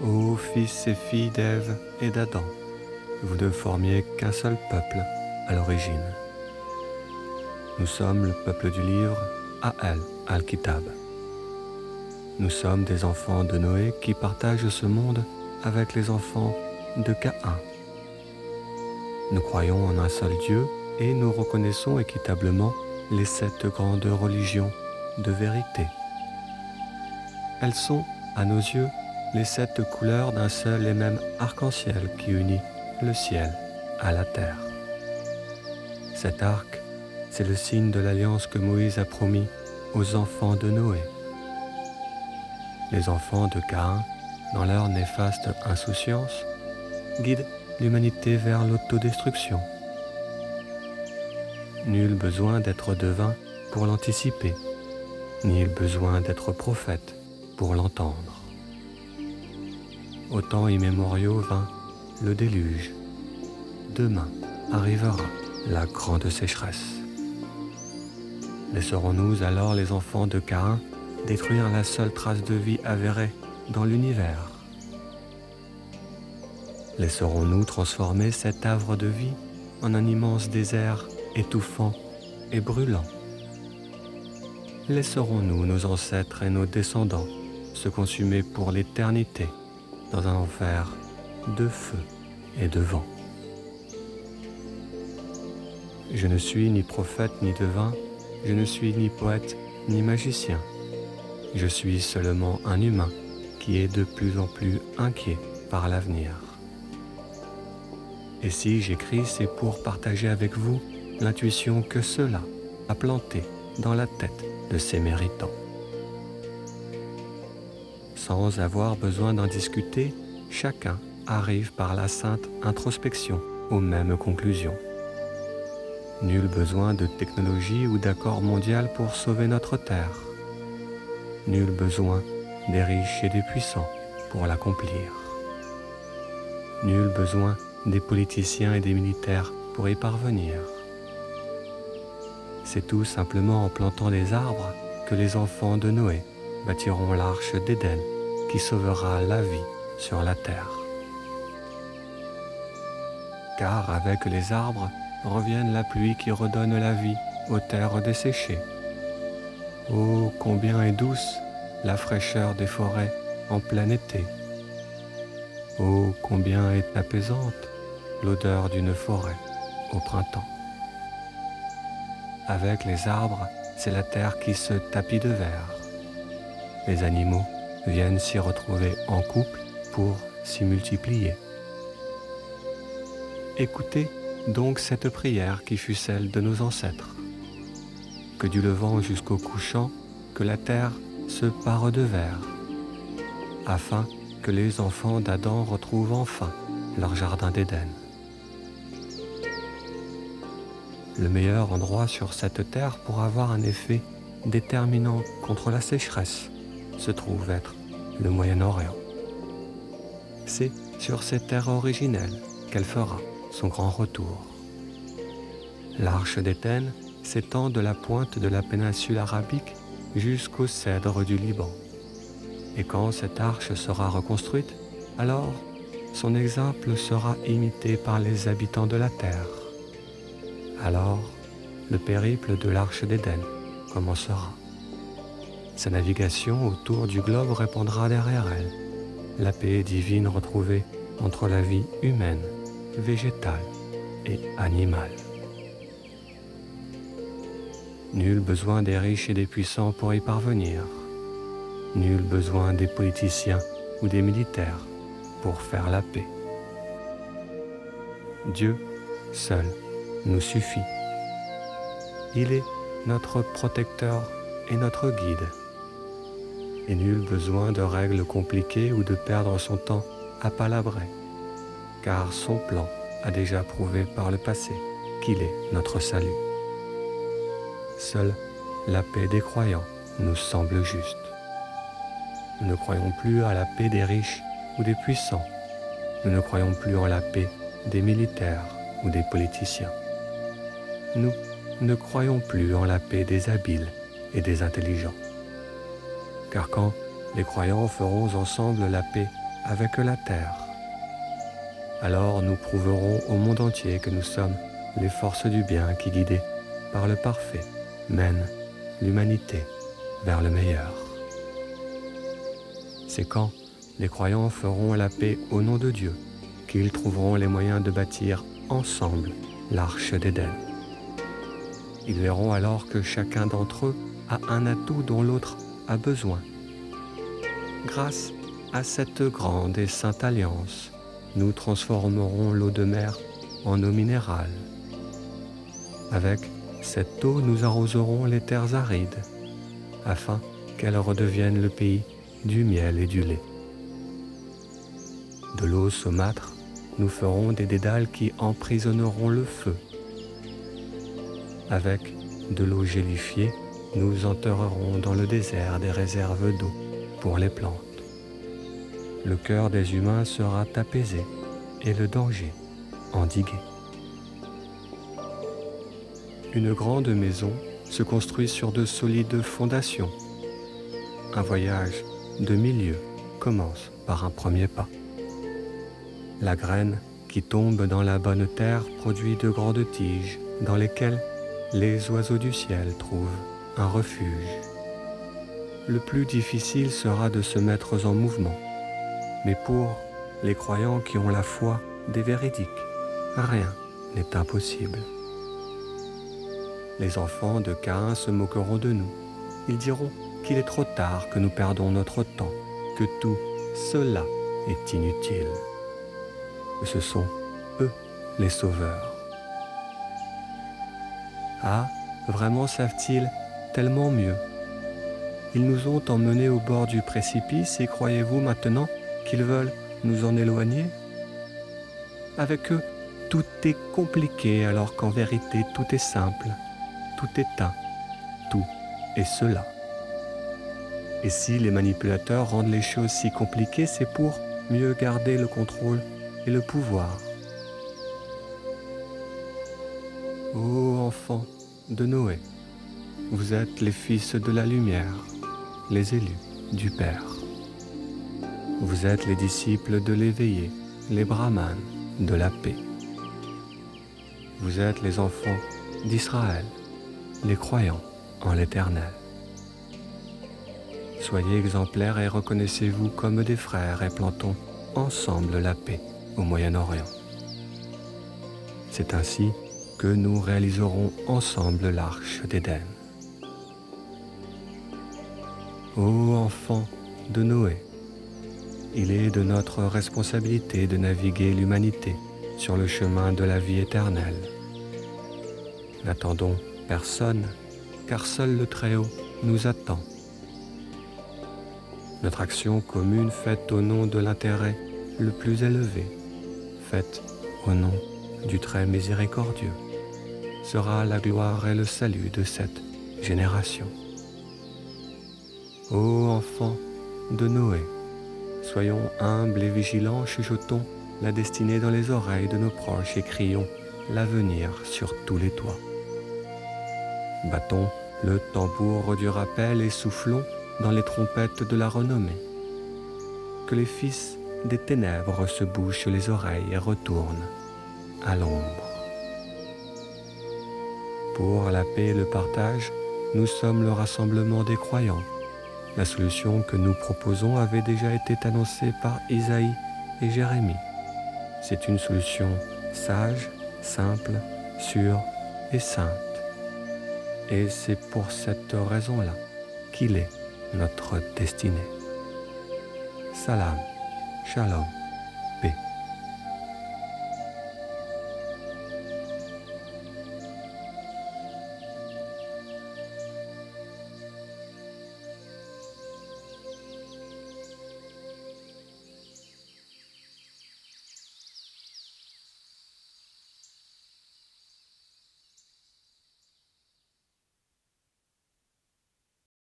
Ô fils et filles d'Ève et d'Adam, vous ne formiez qu'un seul peuple à l'origine. Nous sommes le peuple du livre A'el al-Kitab. Nous sommes des enfants de Noé qui partagent ce monde avec les enfants de Caïn. Nous croyons en un seul Dieu et nous reconnaissons équitablement les 7 grandes religions de vérité. Elles sont, à nos yeux, les 7 couleurs d'un seul et même arc-en-ciel qui unit le ciel à la terre. Cet arc, c'est le signe de l'alliance que Moïse a promis aux enfants de Noé. Les enfants de Caïn, dans leur néfaste insouciance, guident l'humanité vers l'autodestruction. Nul besoin d'être devin pour l'anticiper, ni besoin d'être prophète pour l'entendre. Aux temps immémoriaux vint le déluge. Demain arrivera la grande sécheresse. Laisserons-nous alors les enfants de Caïn détruire la seule trace de vie avérée dans l'univers? Laisserons-nous transformer cet havre de vie en un immense désert étouffant et brûlant? Laisserons-nous nos ancêtres et nos descendants se consumer pour l'éternité dans un enfer de feu et de vent? Je ne suis ni prophète ni devin, je ne suis ni poète ni magicien. Je suis seulement un humain qui est de plus en plus inquiet par l'avenir. Et si j'écris, c'est pour partager avec vous l'intuition que cela a plantée dans la tête de ses méritants. Sans avoir besoin d'en discuter, chacun arrive par la sainte introspection aux mêmes conclusions. Nul besoin de technologie ou d'accord mondial pour sauver notre terre. Nul besoin des riches et des puissants pour l'accomplir. Nul besoin des politiciens et des militaires pour y parvenir. C'est tout simplement en plantant des arbres que les enfants de Noé bâtiront l'arche d'Éden qui sauvera la vie sur la terre. Car avec les arbres reviennent la pluie qui redonne la vie aux terres desséchées. Oh, combien est douce la fraîcheur des forêts en plein été. Oh, combien est apaisante l'odeur d'une forêt au printemps. Avec les arbres, c'est la terre qui se tapit de vert. Les animaux viennent s'y retrouver en couple pour s'y multiplier. Écoutez donc cette prière qui fut celle de nos ancêtres. Que du levant jusqu'au couchant, que la terre se pare de vert, afin que les enfants d'Adam retrouvent enfin leur jardin d'Éden. Le meilleur endroit sur cette terre pour avoir un effet déterminant contre la sécheresse se trouve être le Moyen-Orient. C'est sur cette terre originelle qu'elle fera son grand retour. L'arche d'Éden s'étend de la pointe de la péninsule arabique jusqu'au cèdre du Liban. Et quand cette arche sera reconstruite, alors son exemple sera imité par les habitants de la terre. Alors, le périple de l'arche d'Éden commencera. Sa navigation autour du globe répandra derrière elle la paix divine retrouvée entre la vie humaine, végétale et animale. Nul besoin des riches et des puissants pour y parvenir. Nul besoin des politiciens ou des militaires pour faire la paix. Dieu seul nous suffit. Il est notre protecteur et notre guide. Et nul besoin de règles compliquées ou de perdre son temps à palabrer, car son plan a déjà prouvé par le passé qu'il est notre salut. Seule la paix des croyants nous semble juste. Nous ne croyons plus à la paix des riches ou des puissants. Nous ne croyons plus en la paix des militaires ou des politiciens. Nous ne croyons plus en la paix des habiles et des intelligents. Car quand les croyants feront ensemble la paix avec la terre. Alors nous prouverons au monde entier que nous sommes les forces du bien qui, guidées par le parfait, mènent l'humanité vers le meilleur. C'est quand les croyants feront la paix au nom de Dieu qu'ils trouveront les moyens de bâtir ensemble l'arche d'Éden. Ils verront alors que chacun d'entre eux a un atout dont l'autre a besoin. Grâce à cette grande et sainte alliance, nous transformerons l'eau de mer en eau minérale. Avec cette eau, nous arroserons les terres arides, afin qu'elles redeviennent le pays du miel et du lait. De l'eau saumâtre, nous ferons des dédales qui emprisonneront le feu. Avec de l'eau gélifiée, nous enterrerons dans le désert des réserves d'eau pour les plantes. Le cœur des humains sera apaisé et le danger endigué. Une grande maison se construit sur de solides fondations. Un voyage de 1000 lieues commence par un premier pas. La graine qui tombe dans la bonne terre produit de grandes tiges dans lesquelles les oiseaux du ciel trouvent un refuge. Le plus difficile sera de se mettre en mouvement. Mais pour les croyants qui ont la foi des véridiques, rien n'est impossible. Les enfants de Caïn se moqueront de nous. Ils diront qu'il est trop tard, que nous perdons notre temps, que tout cela est inutile. Ce sont eux les sauveurs. Ah, vraiment savent-ils tellement mieux? Ils nous ont emmenés au bord du précipice et croyez-vous maintenant qu'ils veulent nous en éloigner? Avec eux, tout est compliqué alors qu'en vérité tout est simple, tout est un, tout est cela. Et si les manipulateurs rendent les choses si compliquées, c'est pour mieux garder le contrôle et le pouvoir. Ô enfants de Noé, vous êtes les fils de la lumière, les élus du Père. Vous êtes les disciples de l'éveillé, les brahmanes de la paix. Vous êtes les enfants d'Israël, les croyants en l'Éternel. Soyez exemplaires et reconnaissez-vous comme des frères et plantons ensemble la paix au Moyen-Orient. C'est ainsi que nous réaliserons ensemble l'arche d'Éden. Ô enfants de Noé, il est de notre responsabilité de naviguer l'humanité sur le chemin de la vie éternelle. N'attendons personne, car seul le Très-Haut nous attend. Notre action commune faite au nom de l'intérêt le plus élevé, faite au nom du Très miséricordieux, sera la gloire et le salut de cette génération. Ô enfants de Noé, soyons humbles et vigilants, chuchotons la destinée dans les oreilles de nos proches et crions l'avenir sur tous les toits. Battons le tambour du rappel et soufflons dans les trompettes de la renommée. Que les fils des ténèbres se bouchent les oreilles et retournent à l'ombre. Pour la paix et le partage, nous sommes le rassemblement des croyants. La solution que nous proposons avait déjà été annoncée par Isaïe et Jérémie. C'est une solution sage, simple, sûre et sainte. Et c'est pour cette raison-là qu'il est notre destinée. Salam, shalom.